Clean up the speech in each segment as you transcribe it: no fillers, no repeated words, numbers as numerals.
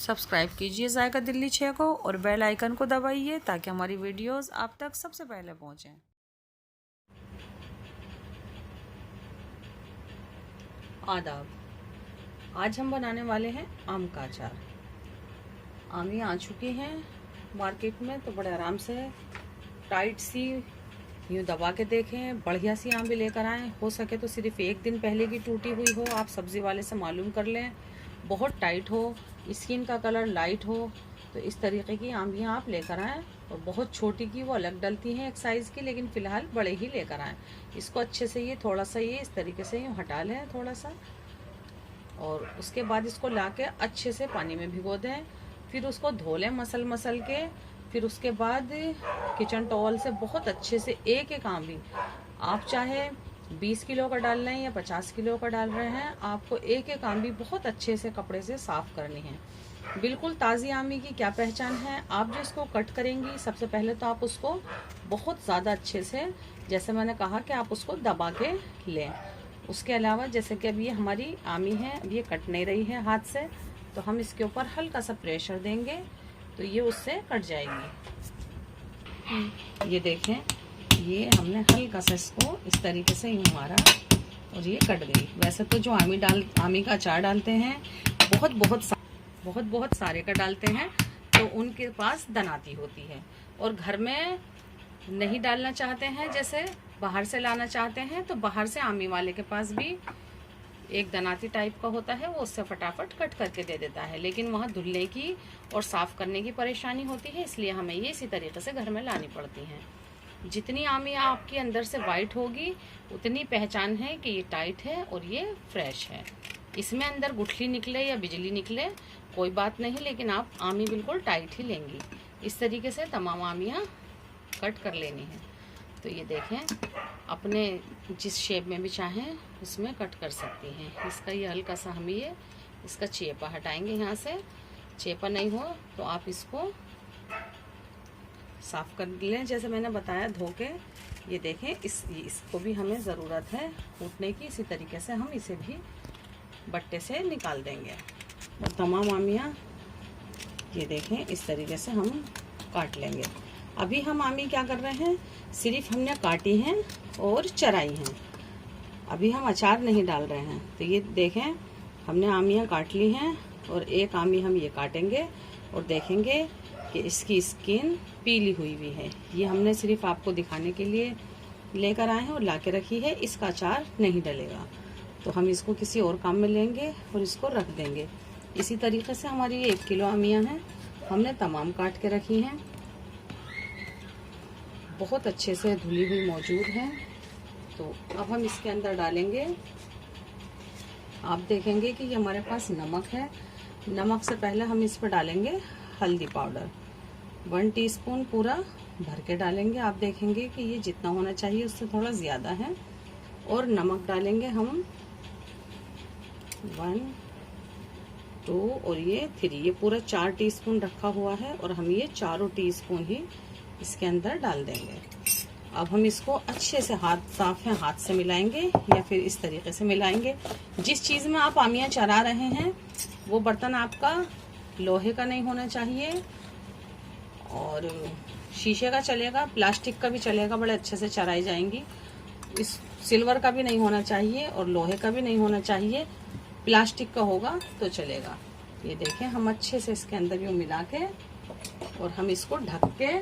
Subscribe कीजिए जायका दिल्ली 6 को और बेल आइकन को दबाइए ताकि हमारी वीडियोस आप तक सबसे पहले पहुंचें। आदाब। आज हम बनाने वाले हैं आम का अचार। आम ही आ चुके हैं मार्केट में, तो बड़े आराम से टाइट सी यूँ दबा के देखें। बढ़िया सी आम भी लेकर आएँ, हो सके तो सिर्फ एक दिन पहले की टूटी हुई हो। आप सब्ज़ी वाले से मालूम कर लें। बहुत टाइट हो, स्किन का कलर लाइट हो, तो इस तरीके की आमियाँ आप लेकर आएँ। और बहुत छोटी की वो अलग डलती हैं एक साइज़ की, लेकिन फ़िलहाल बड़े ही लेकर आएँ। इसको अच्छे से ये थोड़ा सा ये इस तरीके से यूँ हटा लें थोड़ा सा, और उसके बाद इसको ला के अच्छे से पानी में भिगो दें। फिर उसको धो लें मसल के। फिर उसके बाद किचन टॉवल से बहुत अच्छे से एक एक आम भी, आप चाहे 20 किलो का डाल लें या 50 किलो का डाल रहे हैं, आपको एक एक आम भी बहुत अच्छे से कपड़े से साफ़ करनी है। बिल्कुल ताज़ी आमी की क्या पहचान है, आप जो इसको कट करेंगी सबसे पहले तो आप उसको बहुत ज़्यादा अच्छे से, जैसे मैंने कहा कि आप उसको दबा के लें। उसके अलावा जैसे कि अब ये हमारी आमी है, अब ये कट नहीं रही है हाथ से, तो हम इसके ऊपर हल्का सा प्रेशर देंगे तो ये उससे कट जाएगी। ये देखें, ये हमने हल्का सा इसको इस तरीके से यूँ मारा और ये कट गई। वैसे तो जो आमी का अचार डालते हैं बहुत सारे का डालते हैं, तो उनके पास दनाती होती है। और घर में नहीं डालना चाहते हैं, जैसे बाहर से लाना चाहते हैं, तो बाहर से आमी वाले के पास भी एक दनाती टाइप का होता है, वो उससे फटाफट कट करके दे देता है। लेकिन वहाँ धुलने की और साफ़ करने की परेशानी होती है, इसलिए हमें ये इसी तरीके से घर में लानी पड़ती हैं। जितनी आमियाँ आपकी अंदर से वाइट होगी, उतनी पहचान है कि ये टाइट है और ये फ्रेश है। इसमें अंदर गुठली निकले या बिजली निकले कोई बात नहीं, लेकिन आप आमी बिल्कुल टाइट ही लेंगी। इस तरीके से तमाम आमियाँ कट कर लेनी है। तो ये देखें, अपने जिस शेप में भी चाहें उसमें कट कर सकती हैं। इसका ये हल्का सा हम ये इसका चेपा हटाएंगे। यहाँ से चेपा नहीं हो तो आप इसको साफ़ कर लें, जैसे मैंने बताया, धो के। ये देखें, इसको भी हमें ज़रूरत है कूटने की। इसी तरीके से हम इसे भी बट्टे से निकाल देंगे। और तमाम आमियाँ ये देखें इस तरीके से हम काट लेंगे। अभी हम आमी क्या कर रहे हैं, सिर्फ हमने काटी हैं और चराई हैं, अभी हम अचार नहीं डाल रहे हैं। तो ये देखें, हमने आमियाँ काट ली हैं और एक आमी हम ये काटेंगे और देखेंगे कि इसकी स्किन पीली हुई भी है। ये हमने सिर्फ आपको दिखाने के लिए लेकर आए हैं और ला के रखी है। इसका अचार नहीं डलेगा, तो हम इसको किसी और काम में लेंगे और इसको रख देंगे। इसी तरीके से हमारी ये 1 किलो आमियाँ हैं, हमने तमाम काट के रखी हैं, बहुत अच्छे से धुली हुई मौजूद है। तो अब हम इसके अंदर डालेंगे, आप देखेंगे कि ये हमारे पास नमक है। नमक से पहले हम इस पर डालेंगे हल्दी पाउडर, 1 टीस्पून पूरा भर के डालेंगे। आप देखेंगे कि ये जितना होना चाहिए उससे थोड़ा ज़्यादा है। और नमक डालेंगे हम 1, 2 और ये 3, ये पूरा 4 टीस्पून रखा हुआ है और हम ये चारों टीस्पून ही इसके अंदर डाल देंगे। अब हम इसको अच्छे से, हाथ साफ है, हाथ से मिलाएंगे या फिर इस तरीके से मिलाएंगे। जिस चीज़ में आप आमियाँ चरा रहे हैं वो बर्तन आपका लोहे का नहीं होना चाहिए, और शीशे का चलेगा, प्लास्टिक का भी चलेगा, बड़े अच्छे से चराई जाएंगी। इस सिल्वर का भी नहीं होना चाहिए और लोहे का भी नहीं होना चाहिए, प्लास्टिक का होगा तो चलेगा। ये देखें, हम अच्छे से इसके अंदर यूँ मिला के और हम इसको ढक के,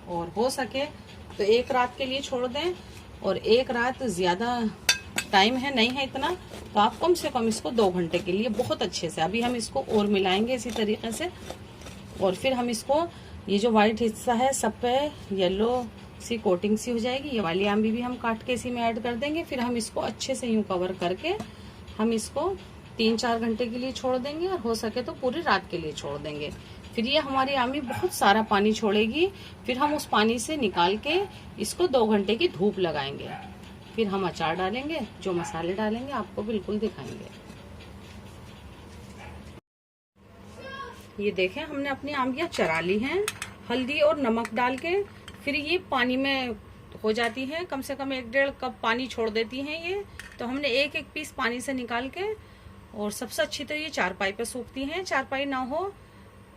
और हो सके तो 1 रात के लिए छोड़ दें। और 1 रात ज़्यादा टाइम है नहीं है इतना, तो आप कम से कम इसको 2 घंटे के लिए बहुत अच्छे से, अभी हम इसको और मिलाएंगे इसी तरीके से। और फिर हम इसको, ये जो वाइट हिस्सा है सब पे येलो सी कोटिंग सी हो जाएगी। ये वाली आमी भी हम काट के इसी में ऐड कर देंगे। फिर हम इसको अच्छे से यूँ कवर करके हम इसको 3-4 घंटे के लिए छोड़ देंगे, और हो सके तो पूरी रात के लिए छोड़ देंगे। फिर ये हमारी आमी बहुत सारा पानी छोड़ेगी। फिर हम उस पानी से निकाल के इसको 2 घंटे की धूप लगाएंगे। फिर हम अचार डालेंगे, जो मसाले डालेंगे आपको बिल्कुल दिखाएंगे। ये देखें, हमने अपनी आमियाँ चरा ली हैं हल्दी और नमक डाल के। फिर ये पानी में हो जाती हैं, कम से कम 1-1.5 कप पानी छोड़ देती हैं ये। तो हमने एक एक पीस पानी से निकाल के और सबसे अच्छी तो ये चारपाई पे सूखती हैं। चारपाई ना हो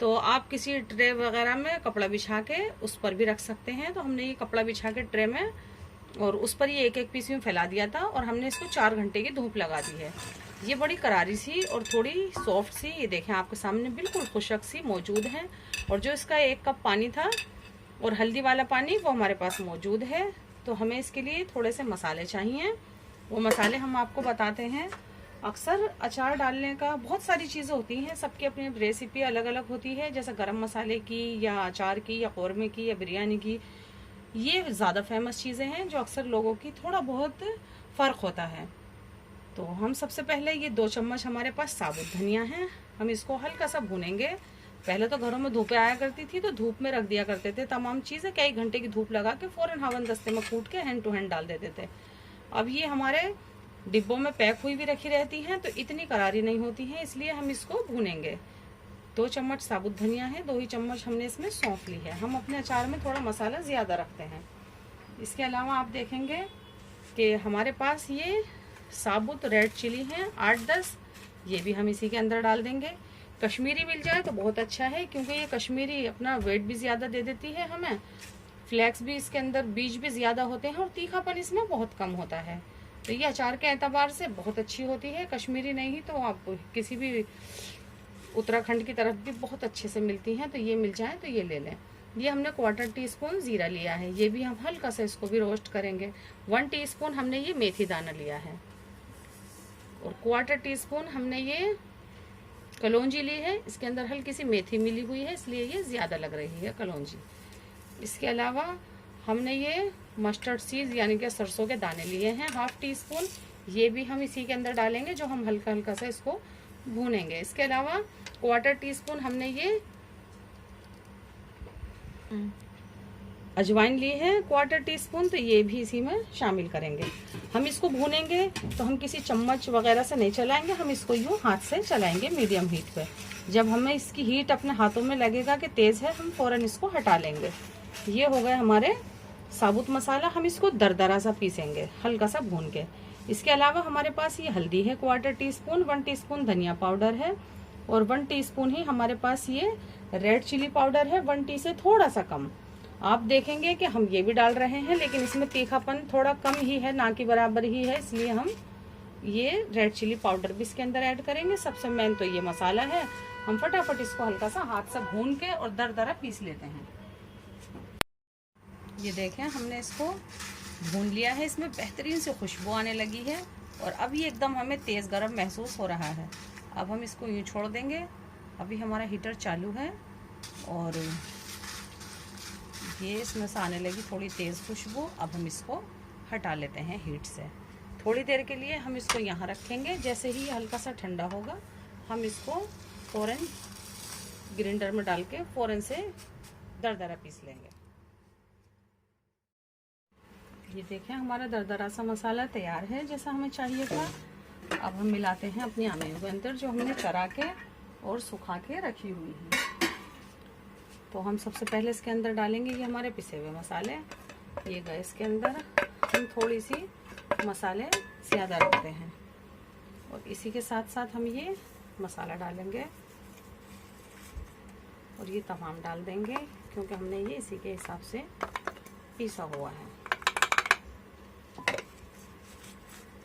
तो आप किसी ट्रे वगैरह में कपड़ा बिछा के उस पर भी रख सकते हैं। तो हमने ये कपड़ा बिछा के ट्रे में और उस पर ये एक एक पीस में फैला दिया था और हमने इसको 4 घंटे की धूप लगा दी है। ये बड़ी करारी सी और थोड़ी सॉफ्ट सी, ये देखें आपके सामने बिल्कुल खुशक सी मौजूद है। और जो इसका 1 कप पानी था और हल्दी वाला पानी वो हमारे पास मौजूद है। तो हमें इसके लिए थोड़े से मसाले चाहिए, वो मसाले हम आपको बताते हैं। अक्सर अचार डालने का बहुत सारी चीज़ें होती हैं, सबकी अपनी रेसिपी अलग अलग होती है, जैसे गरम मसाले की या अचार की या कौरमे की या बिरयानी की। ये ज़्यादा फेमस चीज़ें हैं जो अक्सर लोगों की थोड़ा बहुत फ़र्क होता है। तो हम सबसे पहले ये 2 चम्मच हमारे पास साबुत धनिया है, हम इसको हल्का सा भूनेंगे। पहले तो घरों में धूपें आया करती थी तो धूप में रख दिया करते थे तमाम चीज़ें, कई घंटे की धूप लगा के फ़ौरन हवन दस्ते में कूट के हैंड टू हैंड डाल देते थे। अब ये हमारे डिब्बों में पैक हुई भी रखी रहती हैं तो इतनी करारी नहीं होती हैं, इसलिए हम इसको भूनेंगे। 2 चम्मच साबुत धनिया है, 2 ही चम्मच हमने इसमें सौंफ ली है। हम अपने अचार में थोड़ा मसाला ज़्यादा रखते हैं। इसके अलावा आप देखेंगे कि हमारे पास ये साबुत रेड चिली हैं 8-10, ये भी हम इसी के अंदर डाल देंगे। कश्मीरी मिल जाए तो बहुत अच्छा है, क्योंकि ये कश्मीरी अपना वेट भी ज़्यादा दे देती है हमें। फ्लैक्स भी इसके अंदर बीज भी ज़्यादा होते हैं और तीखापन इसमें बहुत कम होता है। तो ये अचार के एतबार से बहुत अच्छी होती है। कश्मीरी नहीं तो आप किसी भी उत्तराखंड की तरफ भी बहुत अच्छे से मिलती हैं, तो ये मिल जाए तो ये ले लें। ये हमने 1/4 टीस्पून ज़ीरा लिया है, ये भी हम हल्का सा इसको भी रोस्ट करेंगे। 1 टीस्पून हमने ये मेथी दाना लिया है और 1/4 टीस्पून हमने ये कलौंजी ली है। इसके अंदर हल्की सी मेथी मिली हुई है, इसलिए ये ज़्यादा लग रही है कलौंजी। इसके अलावा हमने ये मस्टर्ड सीड्स यानी कि सरसों के दाने लिए हैं 1/2 टीस्पून, ये भी हम इसी के अंदर डालेंगे, जो हम हल्का हल्का सा इसको भूनेंगे। इसके अलावा 1/4 टीस्पून हमने ये अजवाइन ली है 1/4 टीस्पून, तो ये भी इसी में शामिल करेंगे। हम इसको भूनेंगे तो हम किसी चम्मच वगैरह से नहीं चलाएंगे, हम इसको यूँ हाथ से चलाएंगे मीडियम हीट पे। जब हमें इसकी हीट अपने हाथों में लगेगा कि तेज़ है, हम फ़ौरन इसको हटा लेंगे। ये हो गए हमारे साबुत मसाला, हम इसको दरदरा सा पीसेंगे हल्का सा भून के। इसके अलावा हमारे पास ये हल्दी है 1/4 टीस्पून, 1 टीस्पून धनिया पाउडर है और 1 टीस्पून ही हमारे पास ये रेड चिली पाउडर है, 1 टी से थोड़ा सा कम। आप देखेंगे कि हम ये भी डाल रहे हैं, लेकिन इसमें तीखापन थोड़ा कम ही है, ना कि बराबर ही है, इसलिए हम ये रेड चिली पाउडर भी इसके अंदर ऐड करेंगे। सबसे मेन तो ये मसाला है, हम फटाफट इसको हल्का सा हाथ से भून के और दरदरा पीस लेते हैं। ये देखें हमने इसको भून लिया है, इसमें बेहतरीन से खुशबू आने लगी है और अब ये एकदम हमें तेज़ गर्म महसूस हो रहा है। अब हम इसको यूँ छोड़ देंगे। अभी हमारा हीटर चालू है और ये इसमें से आने लगी थोड़ी तेज़ खुशबू। अब हम इसको हटा लेते हैं हीट से। थोड़ी देर के लिए हम इसको यहाँ रखेंगे, जैसे ही हल्का सा ठंडा होगा हम इसको फ़ौरन ग्राइंडर में डाल के फ़ौरन से दरदरा पीस लेंगे। ये देखें हमारा दरदरा सा मसाला तैयार है जैसा हमें चाहिए था। अब हम मिलाते हैं अपनी आमेयों के अंदर जो हमने चरा के और सुखा के रखी हुई है। तो हम सबसे पहले इसके अंदर डालेंगे ये हमारे पिसे हुए मसाले। ये गए इसके अंदर, हम थोड़ी सी मसाले ज़्यादा रखते हैं और इसी के साथ साथ हम ये मसाला डालेंगे और ये तमाम डाल देंगे, क्योंकि हमने ये इसी के हिसाब से पीसा हुआ है।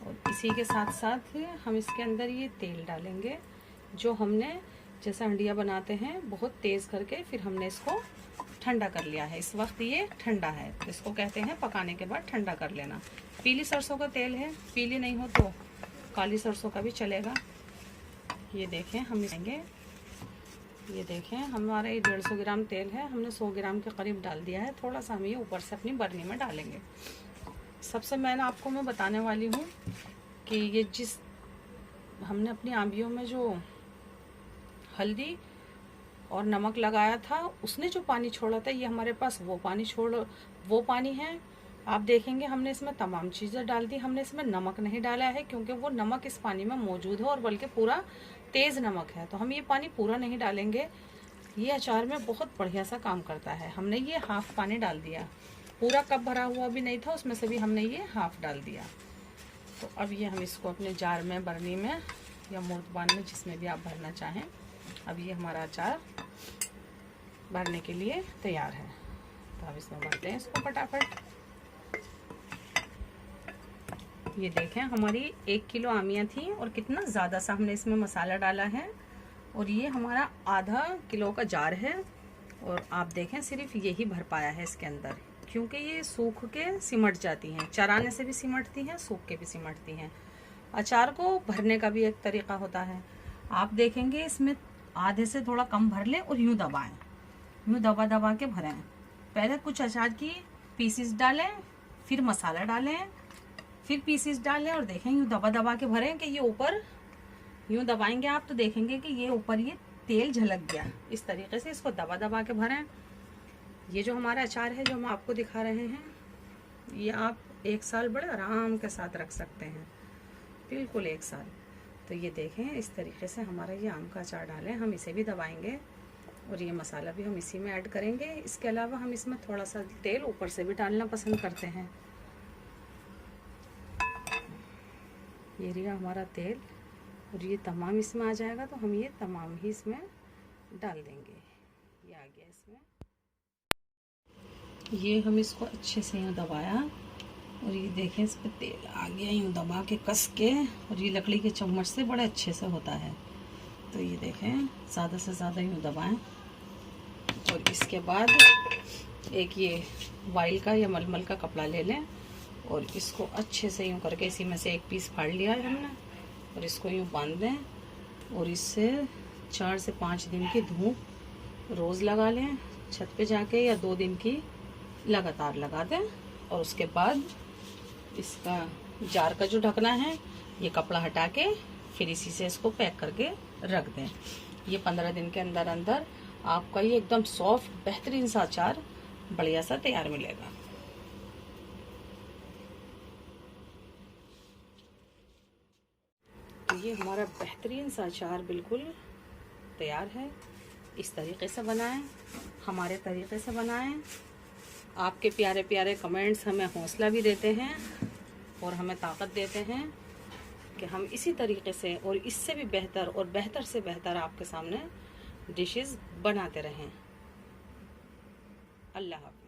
और इसी के साथ साथ हम इसके अंदर ये तेल डालेंगे जो हमने जैसे हंडिया बनाते हैं बहुत तेज़ करके, फिर हमने इसको ठंडा कर लिया है। इस वक्त ये ठंडा है, तो इसको कहते हैं पकाने के बाद ठंडा कर लेना। पीली सरसों का तेल है, पीली नहीं हो तो काली सरसों का भी चलेगा। ये देखें हम लेंगे, ये देखें हमारा ये 150 ग्राम तेल है, हमने 100 ग्राम के करीब डाल दिया है। थोड़ा सा हम ये ऊपर से अपनी बर्नी में डालेंगे। सबसे मैंने आपको मैं बताने वाली हूँ कि ये जिस हमने अपनी आंबियों में जो हल्दी और नमक लगाया था उसने जो पानी छोड़ा था, ये हमारे पास वो पानी है। आप देखेंगे हमने इसमें तमाम चीज़ें डाल दी, हमने इसमें नमक नहीं डाला है क्योंकि वो नमक इस पानी में मौजूद है और बल्कि पूरा तेज़ नमक है। तो हम ये पानी पूरा नहीं डालेंगे, ये अचार में बहुत बढ़िया सा काम करता है। हमने ये हाफ़ पानी डाल दिया, पूरा कप भरा हुआ भी नहीं था, उसमें से भी हमने ये हाफ़ डाल दिया। तो अब ये हम इसको अपने जार में बर्नी में या मुर्तबान में, जिसमें भी आप भरना चाहें। अब ये हमारा अचार भरने के लिए तैयार है, तो अब इसमें भरते हैं इसको फटाफट। ये देखें हमारी 1 किलो आमियाँ थी और कितना ज़्यादा सा हमने इसमें मसाला डाला है। और ये हमारा आधा किलो का जार है और आप देखें सिर्फ यही भर पाया है इसके अंदर, क्योंकि ये सूख के सिमट जाती हैं, चराने से भी सिमटती हैं, सूख के भी सिमटती हैं। अचार को भरने का भी एक तरीका होता है। आप देखेंगे इसमें आधे से थोड़ा कम भर लें और यूँ दबाएं, यूँ दबा दबा के भरें। पहले कुछ अचार की पीसीस डालें, फिर मसाला डालें, फिर पीसीस डालें और देखें यूँ दबा दबा के भरें कि ये ऊपर यूँ दबाएंगे आप तो देखेंगे कि ये ऊपर ये तेल झलक गया। इस तरीके से इसको दबा दबा के भरें। ये जो हमारा अचार है जो हम आपको दिखा रहे हैं, ये आप 1 साल बड़े आराम के साथ रख सकते हैं, बिल्कुल 1 साल। तो ये देखें इस तरीके से हमारा ये आम का अचार डालें, हम इसे भी दबाएंगे और ये मसाला भी हम इसी में ऐड करेंगे। इसके अलावा हम इसमें थोड़ा सा तेल ऊपर से भी डालना पसंद करते हैं। ये रहा हमारा तेल और ये तमाम इसमें आ जाएगा, तो हम ये तमाम ही इसमें डाल देंगे। ये आ गया इसमें। ये हम इसको अच्छे से यूँ दबाया और ये देखें इस पर तेल आ गया, यूँ दबा के कस के, और ये लकड़ी के चम्मच से बड़े अच्छे से होता है। तो ये देखें ज़्यादा से ज़्यादा यूँ दबाएं और इसके बाद एक ये वाइल का या मलमल का कपड़ा ले लें और इसको अच्छे से यूँ करके इसी में से एक पीस फाड़ लिया है हमने और इसको यूँ बांध दें और इससे 4 से 5 दिन की धूप रोज़ लगा लें छत पे जाके, या 2 दिन की लगातार लगा दें। और उसके बाद इसका जार का जो ढकना है ये कपड़ा हटा के फिर इसी से इसको पैक करके रख दें। ये 15 दिन के अंदर अंदर आपका ये एकदम सॉफ्ट बेहतरीन सा अचार बढ़िया सा तैयार मिलेगा। तो ये हमारा बेहतरीन सा अचार बिल्कुल तैयार है। इस तरीके से बनाएं, हमारे तरीके से बनाएं। आपके प्यारे प्यारे कमेंट्स हमें हौसला भी देते हैं और हमें ताकत देते हैं कि हम इसी तरीके से और इससे भी बेहतर और बेहतर से बेहतर आपके सामने डिशेस बनाते रहें। अल्लाह हाफ़िज़।